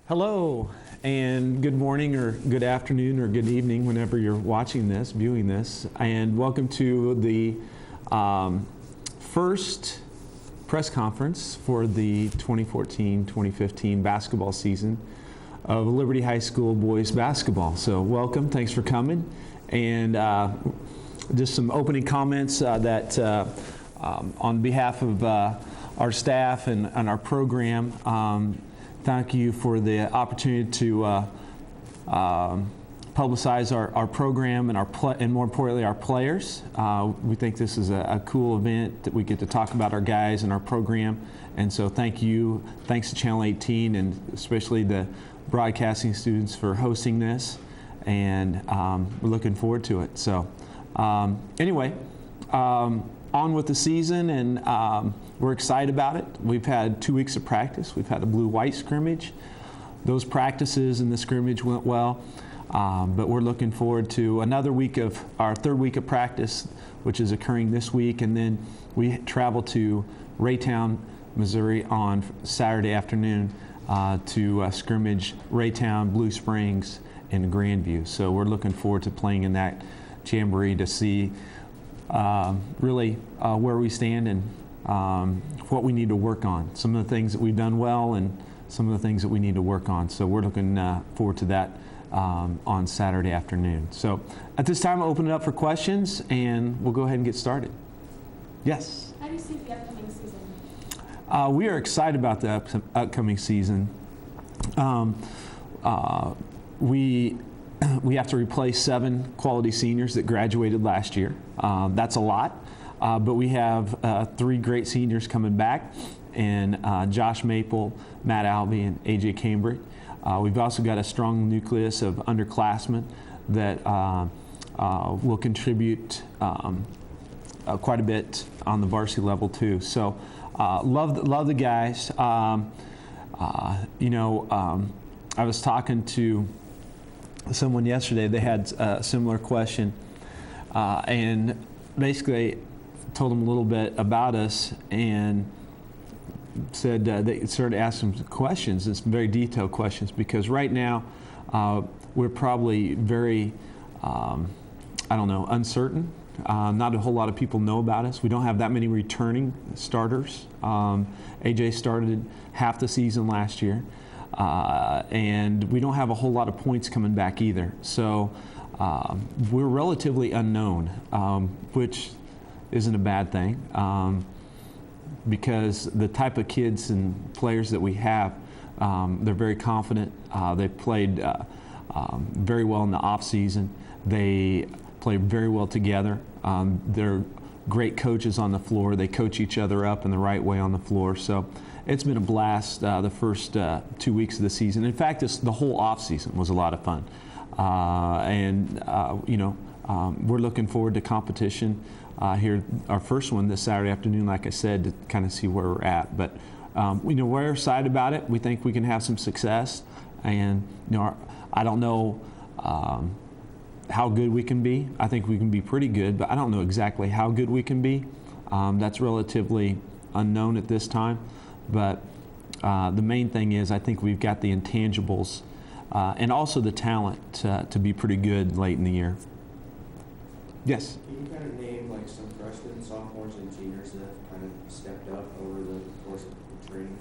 Hello, and good morning, or good afternoon, or good evening, whenever you're watching this, viewing this, and welcome to the first press conference for the 2014-2015 basketball season of Liberty High School boys basketball. So welcome, thanks for coming, and just some opening comments that on behalf of our staff and our program. Thank you for the opportunity to publicize our program and more importantly our players. We think this is a cool event that we get to talk about our guys and our program, and so thank you. Thanks to Channel 18 and especially the broadcasting students for hosting this, and we're looking forward to it. So anyway, on with the season, and we're excited about it. We've had 2 weeks of practice. We've had a blue-white scrimmage. Those practices and the scrimmage went well, but we're looking forward to another week of our third week of practice, which is occurring this week, and then we travel to Raytown, Missouri on Saturday afternoon to scrimmage Raytown, Blue Springs, and Grandview. So we're looking forward to playing in that jamboree to see really where we stand and what we need to work on. Some of the things that we've done well and some of the things that we need to work on. So we're looking forward to that on Saturday afternoon. So at this time, I'll open it up for questions, and we'll go ahead and get started. Yes? How do you see the upcoming season? We are excited about the upcoming season. We have to replace 7 quality seniors that graduated last year. That's a lot, but we have 3 great seniors coming back, and Josh Maple, Matt Albee, and AJ Cambridge. We've also got a strong nucleus of underclassmen that will contribute quite a bit on the varsity level too. So love the guys. I was talking to someone yesterday. They had a similar question, and basically told them a little bit about us, and said they started asking some questions, and some very detailed questions, because right now we're probably very uncertain. Not a whole lot of people know about us. We don't have that many returning starters. AJ started half the season last year. And we don't have a whole lot of points coming back either. So we're relatively unknown, which isn't a bad thing, because the type of kids and players that we have, they're very confident. They've played very well in the off season. They play very well together. They're great coaches on the floor. They coach each other up in the right way on the floor. So it's been a blast the first 2 weeks of the season. In fact, the whole off season was a lot of fun. We're looking forward to competition here, our first one this Saturday afternoon, like I said, to kind of see where we're at. But we're excited about it. We think we can have some success, and I don't know how good we can be. I think we can be pretty good, but I don't know exactly how good we can be. That's relatively unknown at this time. But the main thing is, I think we've got the intangibles and also the talent to be pretty good late in the year. Yes? Can you kind of name like some freshmen, sophomores, and seniors that have kind of stepped up over the course of the training?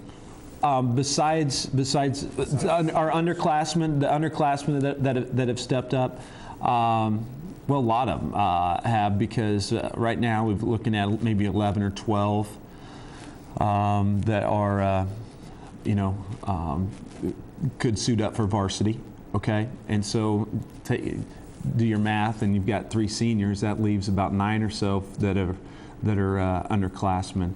Besides our underclassmen, the underclassmen that have stepped up, well, a lot of them have, because right now we're looking at maybe 11 or 12 that are, could suit up for varsity, okay? And so do your math, and you've got 3 seniors. That leaves about 9 or so that are underclassmen.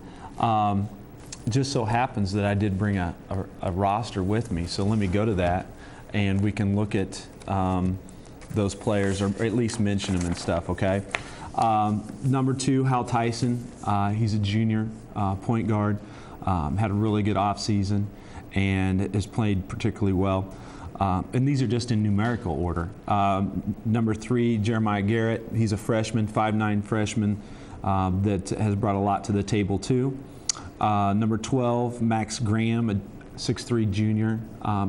Just so happens that I did bring a roster with me, so let me go to that, and we can look at those players, or at least mention them and stuff, okay? Number 2, Hal Tyson. He's a junior point guard. Had a really good off season and has played particularly well. And these are just in numerical order. Number 3, Jeremiah Garrett. He's a freshman, 5'9" freshman that has brought a lot to the table too. Number 12, Max Graham, 6'3" junior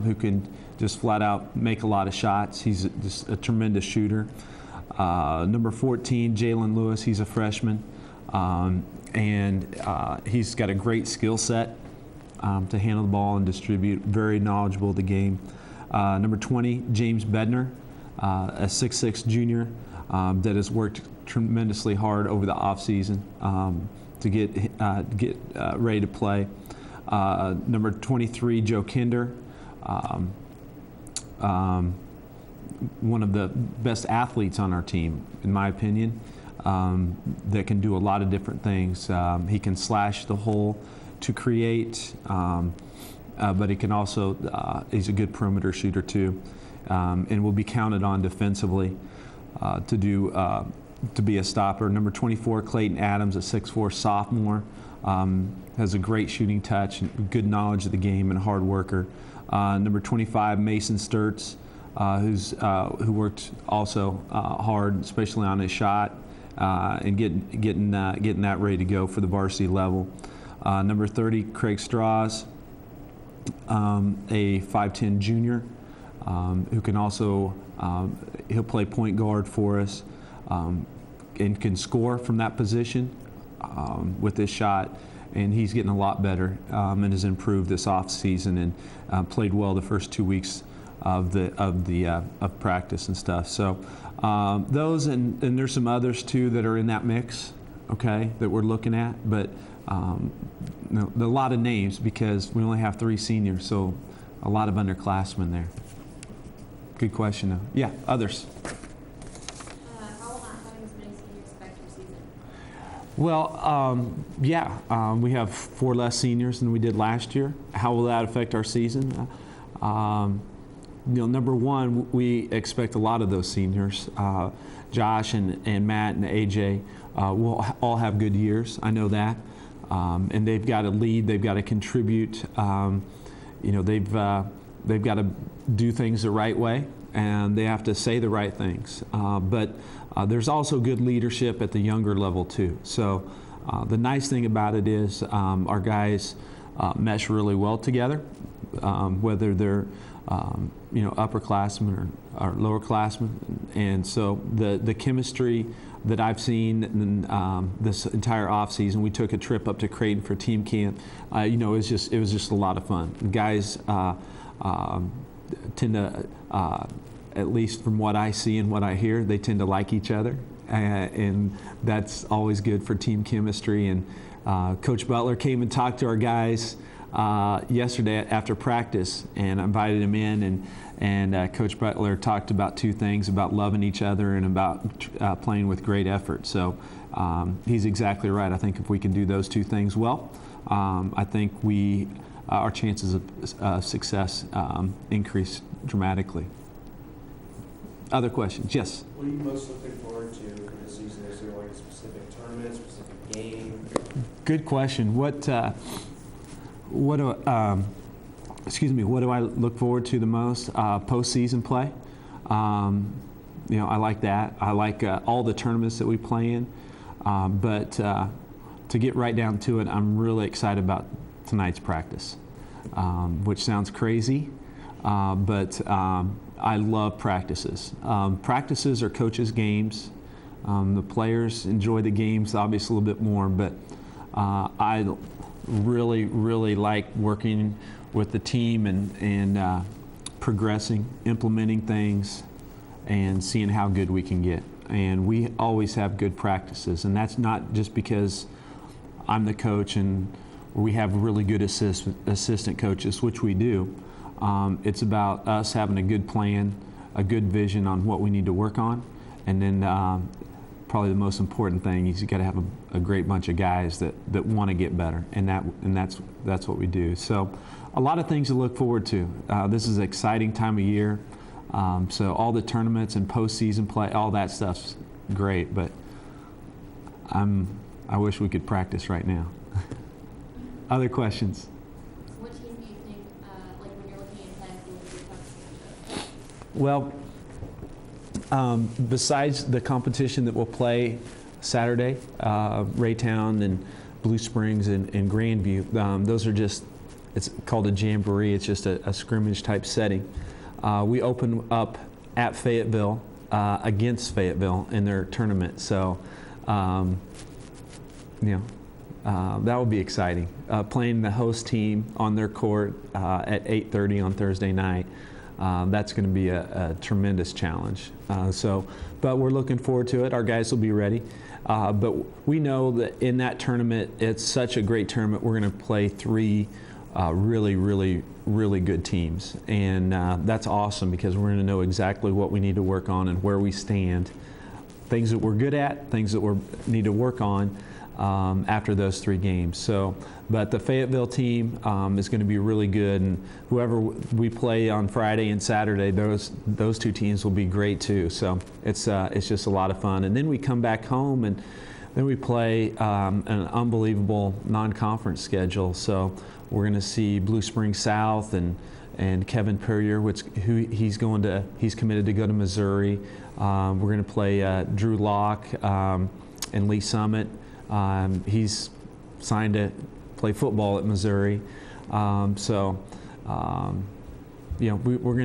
who can just flat out make a lot of shots. He's just a tremendous shooter. Number 14, Jalen Lewis, he's a freshman, and he's got a great skill set to handle the ball and distribute, very knowledgeable of the game. Number 20, James Bednar, a 6'6" junior that has worked tremendously hard over the offseason to get ready to play. Number 23, Joe Kinder, one of the best athletes on our team, in my opinion, that can do a lot of different things. He can slash the hole to create, but he can also, he's a good perimeter shooter too, and will be counted on defensively to be a stopper. Number 24, Clayton Adams, a 6'4" sophomore, has a great shooting touch, and good knowledge of the game, and a hard worker. Number 25, Mason Stirtz, who worked also hard, especially on his shot, and getting that ready to go for the varsity level. Number 30, Craig Straws, a 5'10" junior, who can also he'll play point guard for us, and can score from that position with his shot. And he's getting a lot better and has improved this off season, and played well the first 2 weeks of practice and stuff. So those, and there's some others too that are in that mix, okay, that we're looking at. But there are a lot of names because we only have 3 seniors, so a lot of underclassmen there. Good question though. Yeah, others. How will not having as many seniors affect your season? Well, we have 4 less seniors than we did last year. How will that affect our season? Number one, we expect a lot of those seniors. Josh and Matt and AJ will all have good years. I know that, and they've got to lead. They've got to contribute. They've got to do things the right way, and they have to say the right things. But there's also good leadership at the younger level too. So the nice thing about it is our guys mesh really well together, whether they're upperclassmen or lowerclassmen. And so the chemistry that I've seen in this entire off season, we took a trip up to Creighton for team camp. It was just a lot of fun. The guys tend to, at least from what I see and what I hear, they tend to like each other, and that's always good for team chemistry. And Coach Butler came and talked to our guys yesterday after practice, and I invited him in, and Coach Butler talked about 2 things: about loving each other and about playing with great effort. So he's exactly right. I think if we can do those 2 things well, I think our chances of success increase dramatically. Other questions? Yes? What are you most looking forward to for the season? Is there like a specific tournament, specific game? Good question. What do I look forward to the most? Postseason play. I like that. I like all the tournaments that we play in. But to get right down to it, I'm really excited about tonight's practice, which sounds crazy, but I love practices. Practices are coaches' games. The players enjoy the games obviously a little bit more, but I really, really like working with the team and progressing, implementing things, and seeing how good we can get. And we always have good practices, and that's not just because I'm the coach and we have really good assistant coaches, which we do. It's about us having a good plan, a good vision on what we need to work on, and then probably the most important thing is you got to have a great bunch of guys that want to get better, and that's what we do. So a lot of things to look forward to. This is an exciting time of year. So all the tournaments and postseason play, all that stuff's great, but I wish we could practice right now. Other questions? What team do you think, when you're looking ahead, will be your toughest matchup? Well, besides the competition that we'll play Saturday, Raytown and Blue Springs and Grandview, those are just it's called a jamboree. It's just a scrimmage type setting. We open up at Fayetteville against Fayetteville in their tournament. So, that would be exciting. Playing the host team on their court at 8:30 on Thursday night. That's going to be a tremendous challenge. But we're looking forward to it. Our guys will be ready. But we know that in that tournament, it's such a great tournament. We're going to play 3 really good teams. And that's awesome because we're going to know exactly what we need to work on and where we stand. Things that we're good at, things that we need to work on after those 3 games. But the Fayetteville team is going to be really good, and whoever we play on Friday and Saturday, those 2 teams will be great too. So it's just a lot of fun. And then we come back home, and then we play an unbelievable non-conference schedule. So we're going to see Blue Springs South and Kevin Purrier, he's committed to go to Missouri. We're going to play Drew Locke and Lee Summit. He's signed to play football at Missouri. We're going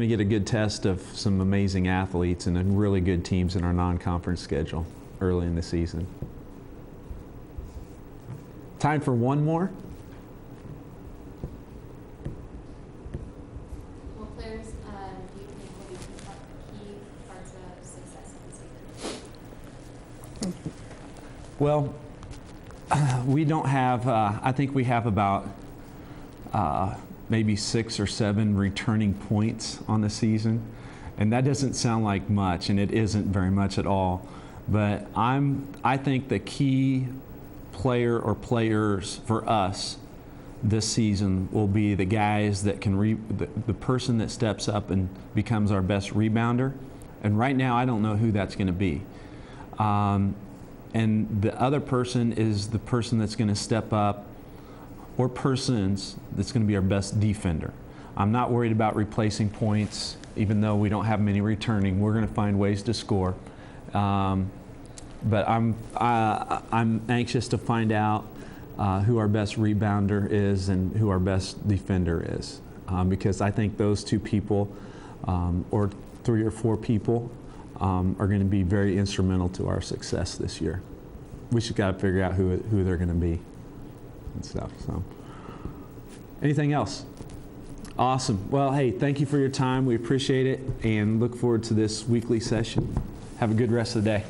to get a good test of some amazing athletes and really good teams in our non-conference schedule early in the season. Time for one more. What players do you think will be key parts of success in the season? Well, we don't have, I think we have about maybe 6 or 7 returning points on the season. And that doesn't sound like much, and it isn't very much at all. But I think the key player or players for us this season will be the guys that can, the person that steps up and becomes our best rebounder. And right now, I don't know who that's going to be. And the other person is the person that's going to step up, or persons that's going to be our best defender. I'm not worried about replacing points, even though we don't have many returning. We're going to find ways to score. But I'm anxious to find out who our best rebounder is and who our best defender is, because I think those 2 people, or 3 or 4 people, are going to be very instrumental to our success this year. We just got to figure out who they're going to be and stuff. So, anything else? Awesome. Well, hey, thank you for your time. We appreciate it and look forward to this weekly session. Have a good rest of the day.